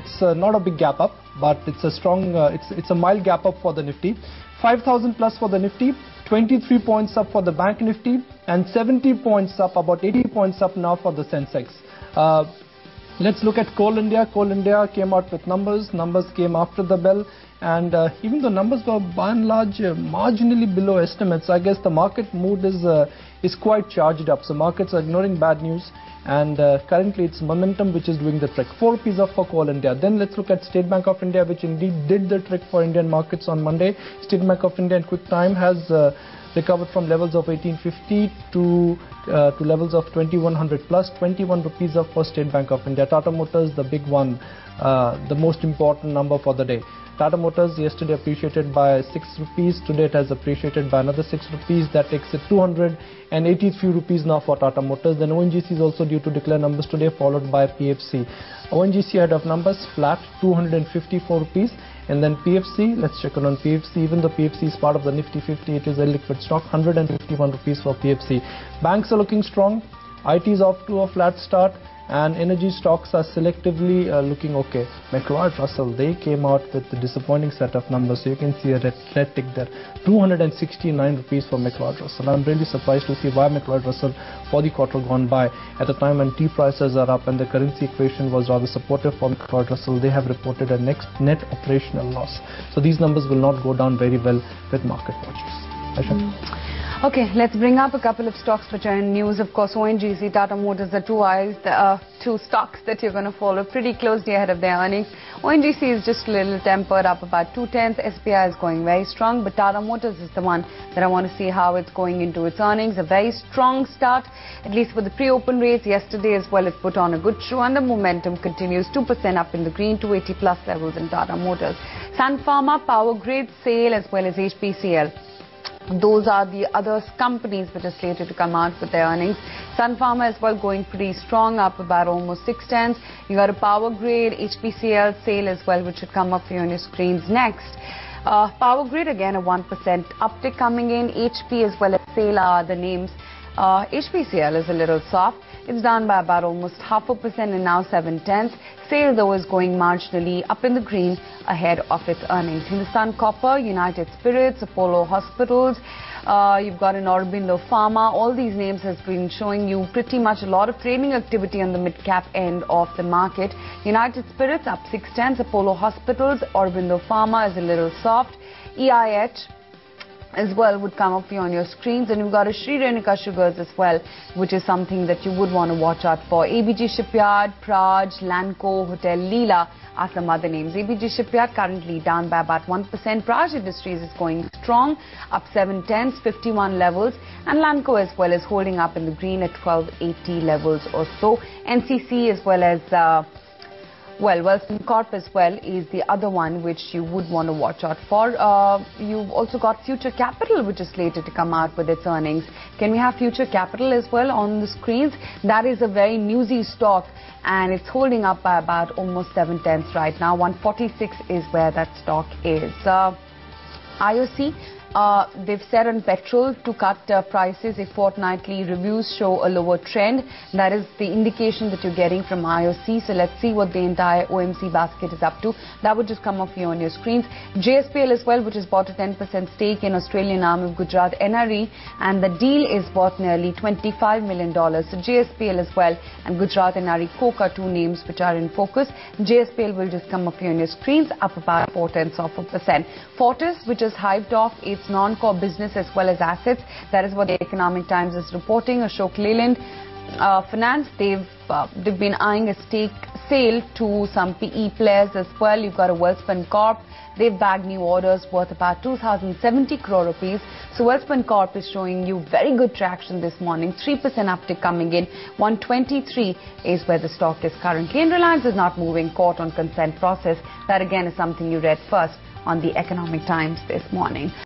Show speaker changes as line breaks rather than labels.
it's not a big gap up, but it's a strong, it's a mild gap up for the Nifty. 5,000 plus for the Nifty, 23 points up for the Bank Nifty, and 70 points up, about 80 points up now for the Sensex. Let's look at Coal India. Coal India came out with numbers. Numbers came after the bell, and even the numbers were by and large marginally below estimates. I guess the market mood is quite charged up. So markets are ignoring bad news, and currently it's momentum which is doing the trick. 4 rupees up for Coal India. Then let's look at State Bank of India, which indeed did the trick for Indian markets on Monday. State Bank of India in quick time has recovered from levels of 1850 to levels of 2100 plus. 21 rupees up for State Bank of India. Tata Motors, the big one, the most important number for the day. Tata Motors yesterday appreciated by 6 rupees. Today it has appreciated by another 6 rupees. That takes it 283 rupees now for Tata Motors. Then ONGC is also due to declare numbers today, followed by PFC. ONGC ahead of numbers, flat, 254 rupees. And then PFC, let's check on PFC. Even though PFC is part of the Nifty 50, it is a liquid stock, 151 rupees for PFC. Banks are looking strong. IT is off to a flat start, and energy stocks are selectively looking okay. McLeod Russell, they came out with a disappointing set of numbers. So you can see a red tick there, 269 rupees for McLeod Russell. I'm really surprised to see why McLeod Russell for the quarter gone by, at a time when tea prices are up and the currency equation was rather supportive for McLeod Russell, they have reported a net operational loss. So these numbers will not go down very well with market watchers. Aisha?
Okay, let's bring up a couple of stocks which are in news. Of course, ONGC, Tata Motors, the two stocks that you're going to follow pretty closely ahead of their earnings. ONGC is just a little tempered, up about 2/10. SBI is going very strong, but Tata Motors is the one that I want to see how it's going into its earnings. A very strong start, at least for the pre-open rates. Yesterday as well, it put on a good show, and the momentum continues. 2% up in the green, 280 plus levels in Tata Motors. Sun Pharma, Power Grid, SAIL as well as HPCL. Those are the other companies which are slated to come out with their earnings. Sun Pharma as well going pretty strong, up about almost 6/10. You got a Power Grid, HPCL, SAIL as well, which should come up for you on your screens next. Power Grid again a 1% uptick coming in. HP as well as SAIL are the names. HPCL is a little soft. It's down by about almost 0.5% and now 7/10. SAIL though is going marginally up in the green ahead of its earnings. Hindustan Copper, United Spirits, Apollo Hospitals, you've got an Aurobindo Pharma. All these names has been showing you pretty much a lot of trading activity on the mid-cap end of the market. United Spirits up 6/10. Apollo Hospitals, Aurobindo Pharma is a little soft. EIH as well would come up for you on your screens, and you've got a Sri Renuka Sugars as well, which is something that you would want to watch out for. ABG Shipyard, Praj, Lanco, Hotel Leela are some other names. ABG Shipyard currently down by about 1%. Praj Industries is going strong, up 7/10, 51 levels, and Lanco as well is holding up in the green at 1280 levels or so. NCC as well as Welspun Corp as well is the other one which you would want to watch out for. You've also got Future Capital, which is slated to come out with its earnings. Can we have Future Capital as well on the screens? That is a very newsy stock, and it's holding up by about almost 7/10 right now. 146 is where that stock is. IOC, they've said on petrol to cut prices if fortnightly reviews show a lower trend. That is the indication that you're getting from IOC. So let's see what the entire OMC basket is up to. That would just come up for you on your screens. JSPL as well, which has bought a 10% stake in Australian arm of Gujarat NRE, and the deal is worth nearly $25 million. So JSPL as well and Gujarat NRE Coke are two names which are in focus. JSPL will just come up for you on your screens, up about 0.4%. Fortis, which is hyped off its non-core business as well as assets. That is what the Economic Times is reporting. Ashok Leyland Finance, they've been eyeing a stake sale to some PE players as well. You've got a Welspun Corp. They've bagged new orders worth about 2,070 crore rupees. So Welspun Corp is showing you very good traction this morning. 3% uptick coming in. 123 is where the stock is currently. And Reliance is not moving, caught on consent process. That again is something you read first on the Economic Times this morning.